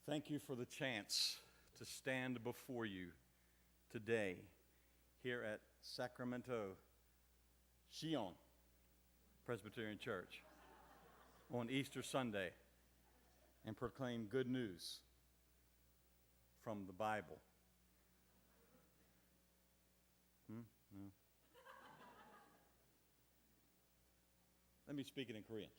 Thank you for the chance to stand before you today here at Sacramento, Shion Presbyterian Church on Easter Sunday and proclaim good news from the Bible. No. Let me speak it in Korean.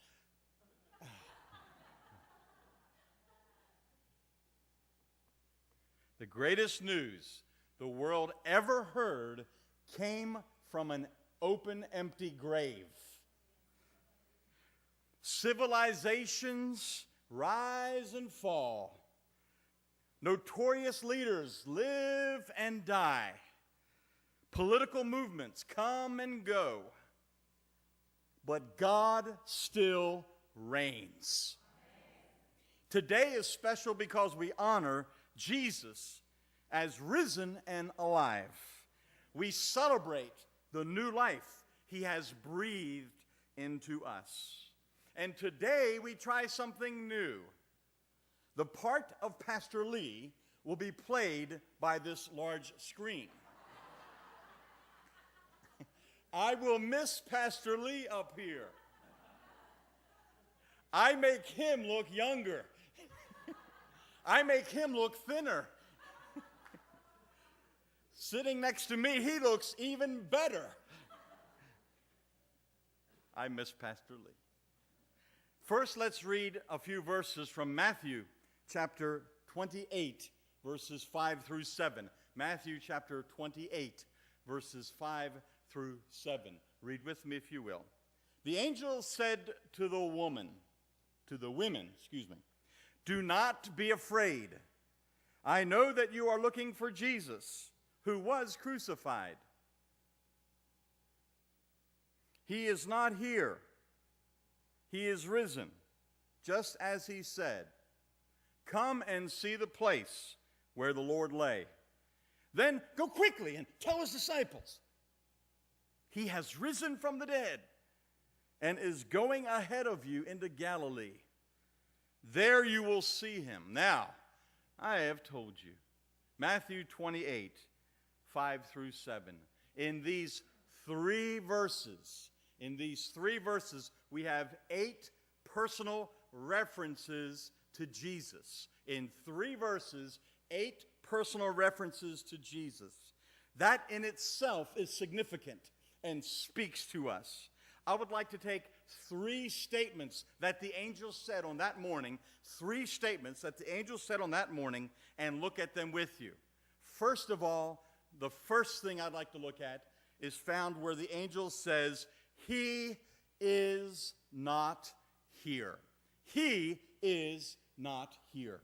The greatest news the world ever heard came from an open, empty grave. Civilizations rise and fall. Notorious leaders live and die. Political movements come and go. But God still reigns. Today is special because we honor Jesus as risen and alive. We celebrate the new life he has breathed into us. And today we try something new. The part of Pastor Lee will be played by this large screen. I will miss Pastor Lee up here. I make him look younger. I make him look thinner. Sitting next to me, he looks even better. I miss Pastor Lee. First, let's read a few verses from Matthew chapter 28, verses 5 through 7. Matthew chapter 28, verses 5 through 7. Read with me if you will. The angel said to the women, "Do not be afraid. I know that you are looking for Jesus, who was crucified. He is not here. He is risen, just as he said. Come and see the place where the Lord lay. Then go quickly and tell his disciples. He has risen from the dead and is going ahead of you into Galilee. There you will see him. Now, I have told you." Matthew 28, 5 through 7. In these three verses, we have 8 personal references to Jesus. In 3 verses, 8 personal references to Jesus. That in itself is significant and speaks to us. I would like to take 3 statements that the angel said on that morning, and look at them with you. First of all, the first thing I'd like to look at is found where the angel says, "He is not here." He is not here.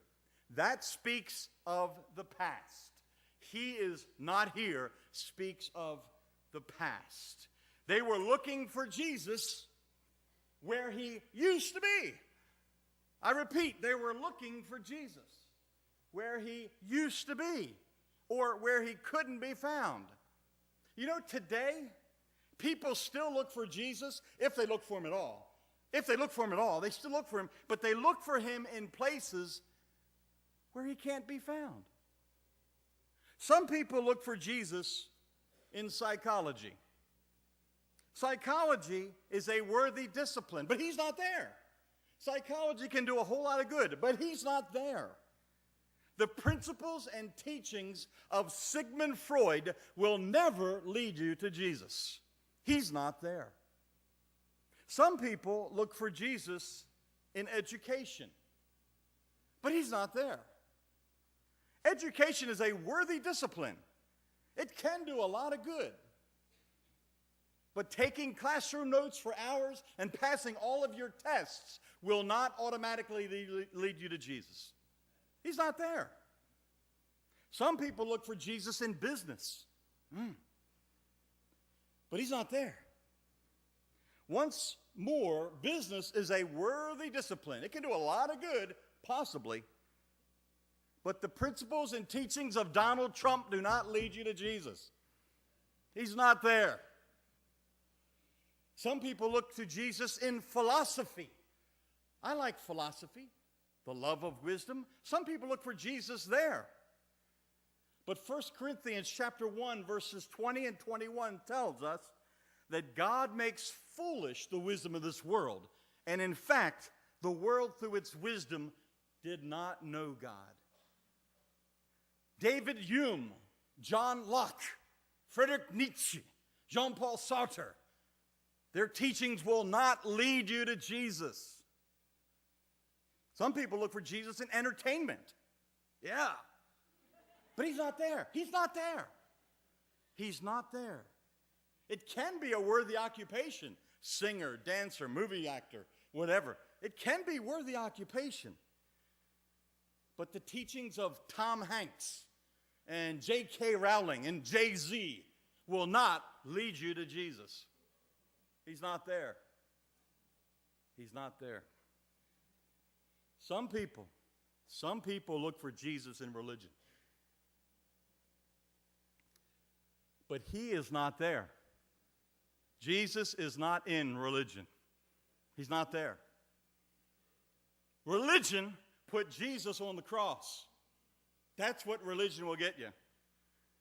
That speaks of the past. He is not here speaks of the past. They were looking for Jesus where he used to be. I repeat, they were looking for Jesus where he used to be or where he couldn't be found. You know, today, people still look for Jesus if they look for him at all. If they look for him at all, they still look for him, but they look for him in places where he can't be found. Some people look for Jesus in psychology. Psychology is a worthy discipline, but he's not there. Psychology can do a whole lot of good, but he's not there. The principles and teachings of Sigmund Freud will never lead you to Jesus. He's not there. Some people look for Jesus in education, but he's not there. Education is a worthy discipline. It can do a lot of good. But taking classroom notes for hours and passing all of your tests will not automatically lead you to Jesus. He's not there. Some people look for Jesus in business. But he's not there. Once more, business is a worthy discipline. It can do a lot of good, possibly. But the principles and teachings of Donald Trump do not lead you to Jesus. He's not there. Some people look to Jesus in philosophy. I like philosophy. the love of wisdom. Some people look for Jesus there. But 1 Corinthians chapter 1, verses 20 and 21 tells us that God makes foolish the wisdom of this world. And in fact, the world through its wisdom did not know God. David Hume, John Locke, Friedrich Nietzsche, Jean-Paul Sartre, their teachings will not lead you to Jesus. Some people look for Jesus in entertainment. Yeah. But he's not there. He's not there. He's not there. It can be a worthy occupation. Singer, dancer, movie actor, whatever. It can be worthy occupation. But the teachings of Tom Hanks and J.K. Rowling and Jay-Z will not lead you to Jesus. He's not there. He's not there. Some people look for Jesus in religion. But he is not there. Jesus is not in religion. He's not there. Religion put Jesus on the cross. That's what religion will get you.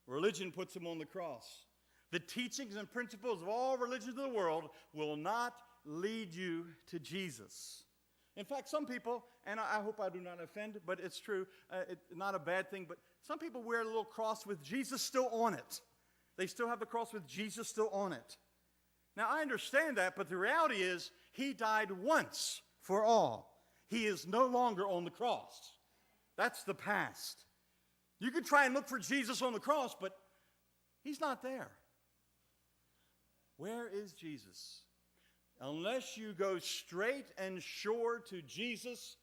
Religion puts him on the cross. The teachings and principles of all religions of the world will not lead you to Jesus. In fact, some people, and I hope I do not offend, but it's true, it's not a bad thing, but some people wear a little cross with Jesus still on it. They still have the cross with Jesus still on it. Now, I understand that, but the reality is he died once for all. He is no longer on the cross. That's the past. You can try and look for Jesus on the cross, but he's not there. Where is Jesus? Unless you go straight and sure to Jesus,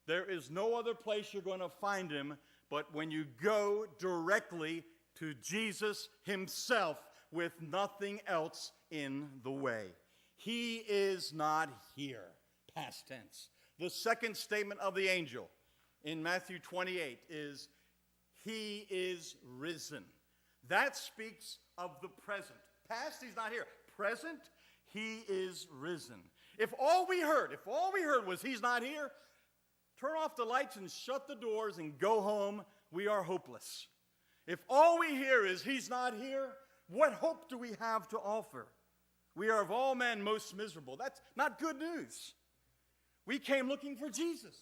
there is no other place you're going to find him but when you go directly to Jesus himself with nothing else in the way. He is not here. Past tense. The second statement of the angel in Matthew 28 is, he is risen. That speaks of the present. Past, he's not here. Present, he is risen. If all we heard was he's not here, turn off the lights and shut the doors and go home. We are hopeless. If all we hear is he's not here, what hope do we have to offer? We are of all men most miserable. That's not good news. We came looking for Jesus,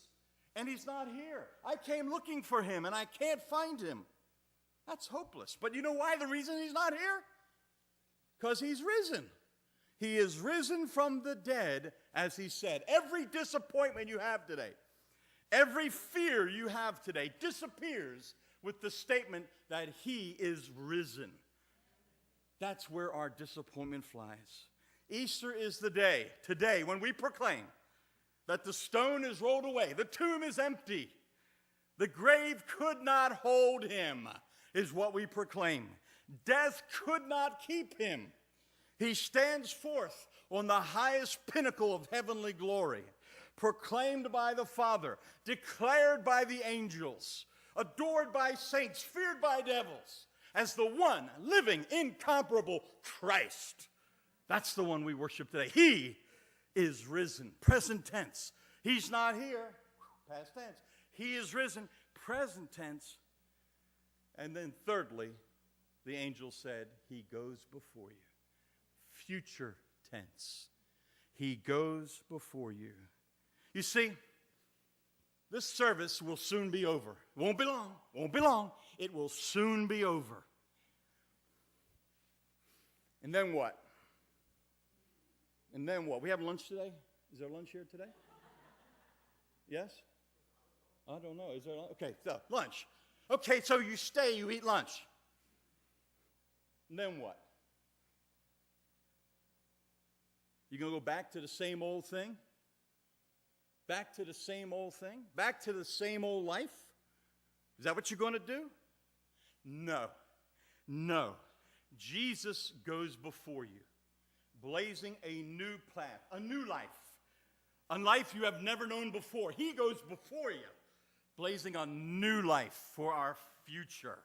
and he's not here. I came looking for him, and I can't find him. That's hopeless. But you know why the reason he's not here? Because he's risen. He is risen from the dead, as he said. Every disappointment you have today, every fear you have today disappears with the statement that he is risen. That's where our disappointment flies. Easter is the day, today, when we proclaim that the stone is rolled away, the tomb is empty, the grave could not hold him, is what we proclaim. Death could not keep him. He stands forth on the highest pinnacle of heavenly glory, proclaimed by the Father, declared by the angels, adored by saints, feared by devils, as the one living, incomparable Christ. That's the one we worship today. He is risen. Present tense. He's not here. Past tense. He is risen. Present tense. And then thirdly, the angel said, he goes before you. Future tense. He goes before you. You see, this service will soon be over. It won't be long. Won't be long. It will soon be over. And then what? And then what? We have lunch today? Is there lunch here today? Yes? I don't know. Is there lunch? Okay, so lunch. Okay, so you stay, you eat lunch. And then what? You going to go back to the same old thing? Back to the same old thing? Back to the same old life? Is that what you're going to do? No. No. Jesus goes before you, blazing a new path, a new life, a life you have never known before. He goes before you, blazing a new life for our future.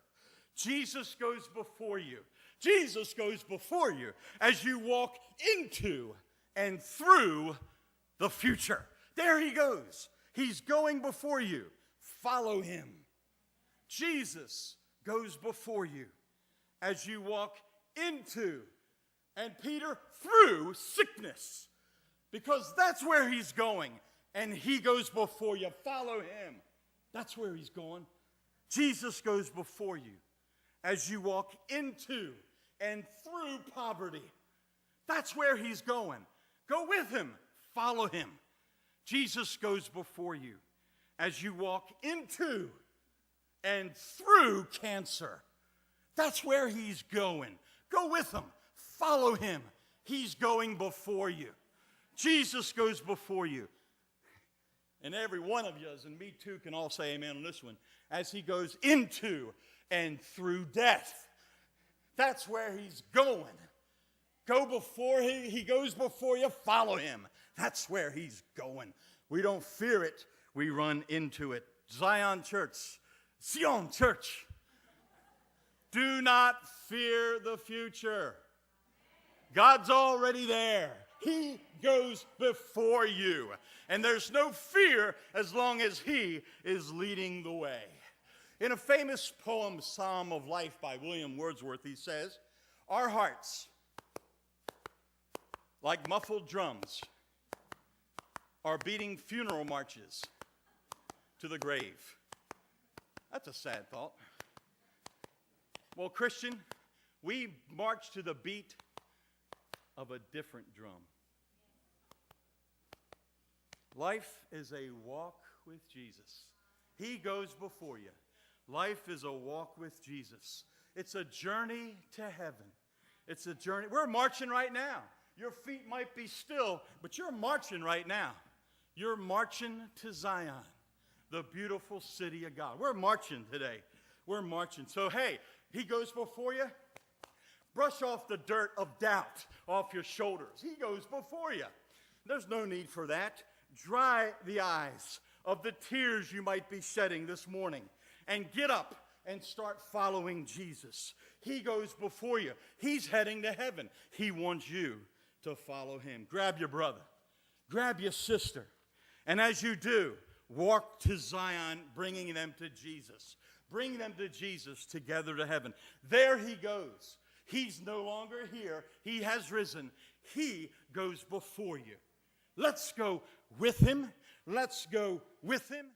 Jesus goes before you. Jesus goes before you as you walk into and through the future. There he goes. He's going before you. Follow him. Jesus goes before you as you walk into and Peter through sickness, because that's where he's going, and he goes before you. Follow him. That's where he's going. Jesus goes before you as you walk into and through poverty. That's where he's going. Go with him. Follow him. Jesus goes before you as you walk into and through cancer. That's where he's going. Go with him. Follow him. He's going before you. Jesus goes before you. And every one of you, and me too, can all say amen on this one. As he goes into and through death. That's where he's going. Go before he goes before you. Follow him. That's where he's going. We don't fear it. We run into it. Zion Church. Sion Church. Do not fear the future. God's already there. He goes before you. And there's no fear as long as he is leading the way. In a famous poem, Psalm of Life by William Wordsworth, he says, our hearts, like muffled drums, are beating funeral marches to the grave. That's a sad thought. Well, Christian, we march to the beat of a different drum. Life is a walk with Jesus. He goes before you. Life is a walk with Jesus. It's a journey to heaven. It's a journey. We're marching right now. Your feet might be still, but you're marching right now. You're marching to Zion, the beautiful city of God. We're marching today. We're marching. So, hey, he goes before you. Brush off the dirt of doubt off your shoulders. He goes before you. There's no need for that. Dry the eyes of the tears you might be shedding this morning and get up and start following Jesus. He goes before you. He's heading to heaven. He wants you to follow him. Grab your brother. Grab your sister. And as you do, walk to Zion, bringing them to Jesus. Bring them to Jesus together to heaven. There he goes. He's no longer here. He has risen. He goes before you. Let's go with him. Let's go with him.